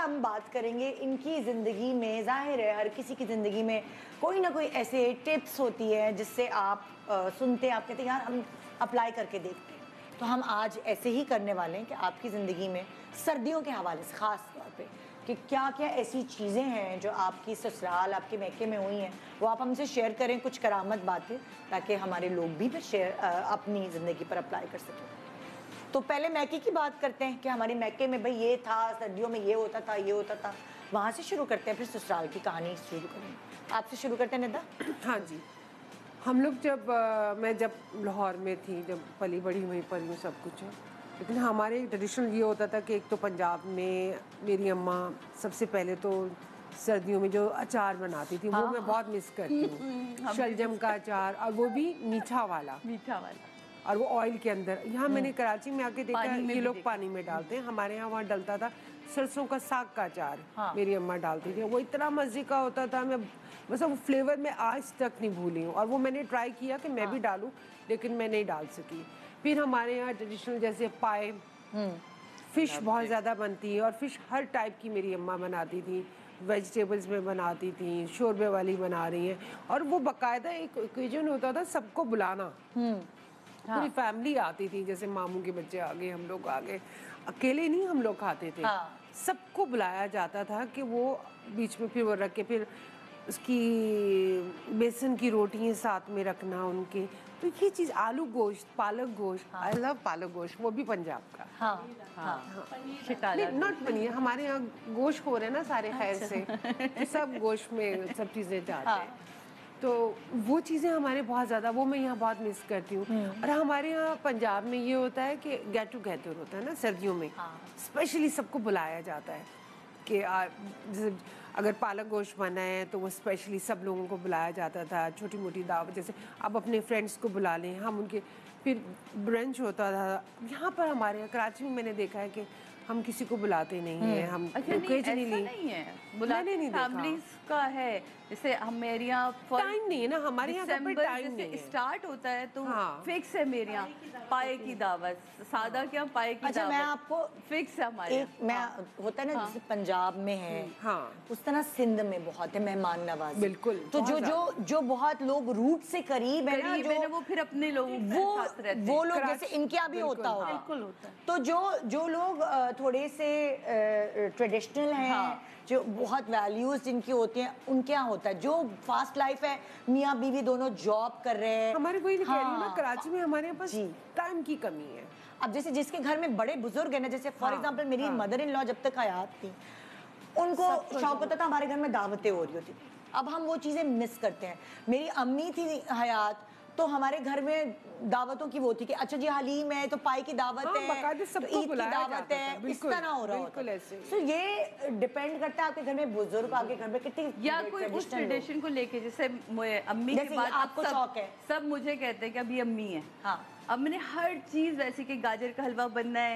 ہم بات کریں گے ان کی زندگی میں. ظاہر ہے ہر کسی کی زندگی میں کوئی نہ کوئی ایسے ٹپس ہوتی ہے جس سے آپ سنتے ہیں, آپ کہتے ہیں یار ہم اپلائی کر کے دیکھتے ہیں. تو ہم آج ایسے ہی کرنے والے ہیں کہ آپ کی زندگی میں سردیوں کے حوالے سے خاص طور پہ کہ کیا کیا ایسی چیزیں ہیں جو آپ کی سسرال, آپ کے میکے میں ہوئی ہیں, وہ آپ ہم سے شیئر کریں, کچھ کرامت باتیں, تاکہ ہمارے لوگ بھی پھر اپنی زندگی پر اپلائی کر سکیں. تو پہلے میکے کی بات کرتے ہیں کہ ہمارے میکے میں بھئی یہ تھا, سردیوں میں یہ ہوتا تھا, یہ ہوتا تھا, وہاں سے شروع کرتے ہیں, پھر سسرال کی کہانی شروع کریں گے. آپ سے شروع کرتے ہیں ندا. ہاں جی, ہم لوگ میں جب لاہور میں تھی, جب پلی بڑھی وہیں پر ہوں سب کچھ ہے, لیکن ہمارے ٹریڈیشنل یہ ہوتا تھا کہ ایک تو پنجاب میں میری اماں سب سے پہلے تو سردیوں میں جو اچار بناتی تھی وہ میں بہت مس کرتی ہوں, شلجم کا اچار, اور وہ بھی میٹھا والا, اور وہ آئل کے اندر. یہاں میں نے کراچی میں آ کے دیکھا یہ لوگ پانی میں ڈالتے ہیں, ہمارے یہاں وہاں ڈلتا تھا سرسوں کا ساگ کا اچار, میری اماں ڈالتی تھی, وہ اتنا مزے کا ہوتا تھا. میں بس وہ فلیور میں آج تک نہیں بھولی ہوں, اور وہ میں نے ٹرائی کیا کہ میں بھی ڈالوں, لیکن میں نہیں ڈال سکی. پھر ہمارے یہاں ٹریڈیشنل جیسے پائے, فش بہت زیادہ بنتی ہے, اور فش ہر ٹائپ کی میری اماں بناتی تھی, ویجیٹیبلز میں بناتی تھیں, شوربے والی بنا رہی ہیں, اور وہ باقاعدہ ایک اوکیزن ہوتا تھا سب کو بلانا, پوری فیملی آتی تھی, جیسے ماموں کے بچے آ گئے, ہم لوگ آ گئے, اکیلے نہیں ہم لوگ کھاتے تھے, سب کو بلایا جاتا تھا کہ وہ بیچ میں پھر وہ رکھ کے پھر اس کی بیسن کی روٹیاں ساتھ میں رکھنا ان کے. تو یہ چیز آلو گوشت, پالک گوشت, آئی لو پالک گوشت, وہ بھی پنجاب کا. ناٹ پنیر, ہمارے یہاں گوشت ہو رہے ہیں نا سارے خیر سے, سب گوشت میں سب چیزیں جاتے ہیں, تو وہ چیزیں ہمارے بہت زیادہ, وہ میں یہاں بہت مس کرتی ہوں. اور ہمارے یہاں پنجاب میں یہ ہوتا ہے کہ گیٹ ٹوگیدر ہوتا ہے نا سردیوں میں, اسپیشلی سب کو بلایا جاتا ہے کہ اگر پالک گوشت بنا ہے تو وہ اسپیشلی سب لوگوں کو بلایا جاتا تھا, چھوٹی موٹی دعوت, جیسے اب اپنے فرینڈس کو بلا لیں ہم ان کے, پھر برنچ ہوتا تھا. یہاں پر ہمارے یہاں کراچی میں میں نے دیکھا ہے کہ ہم کسی کو بلاتے نہیں ہیں, ہم اوکیجنلی نہیں ہے بلاتے, فیملیز کا ہے. جیسے ہم میرے یہاں ٹائم نہیں ہے نا, ہمارے یہاں دسمبر جیسے اسٹارٹ ہوتا ہے تو فکس ہے میرے یہاں پائے کی دعوت, سادہ کیا پائے کی اچھا میں آپ کو فکس ہے ہمارے ایک, میں ہوتا ہے نا جیسے پنجاب میں ہے, اس طرح سندھ میں بہت ہے مہمان نوازی, بالکل, تو جو بہت لوگ روٹ سے قریب ہے نا, جو وہ پھر اپنے لوگوں وہ لوگ جیسے ان کے یہاں بھی ہوتا ہوگا, تو جو لوگ تھوڑے سے ٹریڈیشنل ہیں, جو بہت ویلیوز جن کی ہوتی ہیں, ان کے یہاں ہوتا ہے. جو فاسٹ لائف ہے, میاں بیوی دونوں جاب کر رہے ہیں, ہمارے کوئی نہیں کہہ رہی ہوں نا, کراچی میں ہمارے پاس ٹائم کی کمی ہے. اب جیسے جس کے گھر میں بڑے بزرگ ہیں نا, جیسے فار ایگزامپل میری مدر ان لا جب تک حیات تھی, ان کو شوق ہوتا تھا ہمارے گھر میں دعوتیں ہو رہی ہوتی تھی. اب ہم وہ چیزیں مس کرتے ہیں. میری امی تھی حیات, تو ہمارے گھر میں دعوتوں کی وہ تھی کہ اچھا جی حلیم ہے تو پائی کی دعوت ہے, تو عید کی دعوت ہے, اس طرح ہو رہا ہوتا ہے. سو یہ ڈپینڈ کرتا ہے آپ کے گھر میں بزرگ, آپ کے گھر میں کتنی, یا کوئی اس ٹریڈیشن کو لے کے, جیسے امی کی بات آپ کو شوق ہے, سب مجھے کہتے ہیں کہ ابھی امی ہے, اب میں نے ہر چیز ویسے کہ گاجر کا حلوہ بننا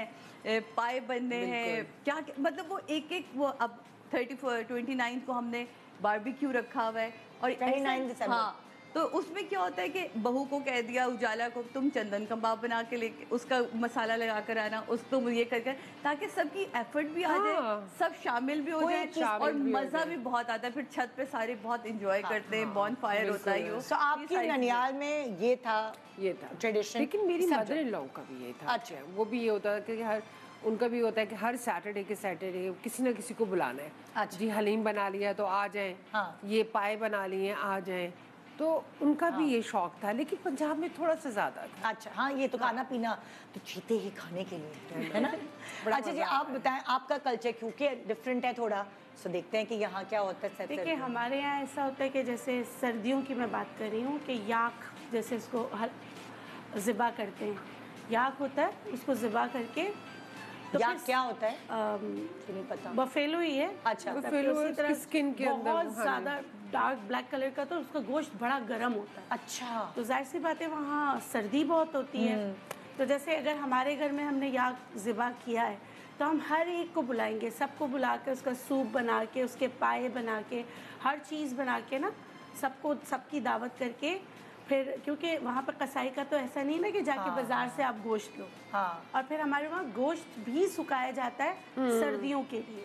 ہے, پائے بننے ہیں, کیا مطلب وہ ایک وہ اب 29 کو ہم نے باربیکیو رکھا ہوا ہے, اور 29 دسمبر, تو اس میں کیا ہوتا ہے کہ بہو کو کہہ دیا اجالا کو تم چندن کباب بنا کے لے کے اس کا مسالہ لگا کر آنا, اس تم یہ کر کے, تاکہ سب کی ایفرٹ بھی آ جائے, سب شامل بھی ہو جائے, اور مزہ بھی بہت آتا ہے. پھر چھت پہ سارے بہت انجوائے کرتے ہیں, بون فائر ہوتا ہے. تو آپ کی ننیال میں یہ تھا ٹریڈیشن. لیکن میری مدر ان لا کا بھی یہ تھا, وہ بھی یہ ہوتا ہے کہ ان کا بھی ہوتا ہے کہ ہر سیٹرڈے کے سیٹرڈے کسی نہ کسی کو بلانا ہے, جی حلیم بنا لیا تو آ جائیں, یہ پائے بنا لیے آ جائیں, تو ان کا بھی یہ شوق تھا. لیکن پنجاب میں تھوڑا سا زیادہ تھا. اچھا ہاں, یہ تو کھانا پینا تو جیتے ہی کھانے کے لیے ہے نا. اچھا جی آپ بتائیں, آپ کا کلچر کیونکہ ڈفرینٹ ہے تھوڑا, سو دیکھتے ہیں کہ یہاں کیا ہوتا ہے. دیکھیے ہمارے یہاں ایسا ہوتا ہے کہ جیسے سردیوں کی میں بات کر رہی ہوں کہ یاک, جیسے اس کو ذبح کرتے ہیں, یاک ہوتا ہے, اس کو ذبح کر کے, تو کیا ہوتا ہے بفیلو ہی ہے. اچھا, اسی طرح بہت زیادہ ڈارک بلیک کلر کا, تو اس کا گوشت بڑا گرم ہوتا ہے. اچھا, تو ظاہر سی بات ہے وہاں سردی بہت ہوتی ہے, تو جیسے اگر ہمارے گھر میں ہم نے یاک ذبح کیا ہے تو ہم ہر ایک کو بلائیں گے, سب کو بلا کے اس کا سوپ بنا کے, اس کے پائے بنا کے, ہر چیز بنا کے نا, سب کی دعوت کر کے, پھر کیونکہ وہاں پہ قصائی کا تو ایسا نہیں نا کہ جا کے بازار سے آپ گوشت لو, اور پھر ہمارے وہاں گوشت بھی سکھایا جاتا ہے سردیوں کے لیے.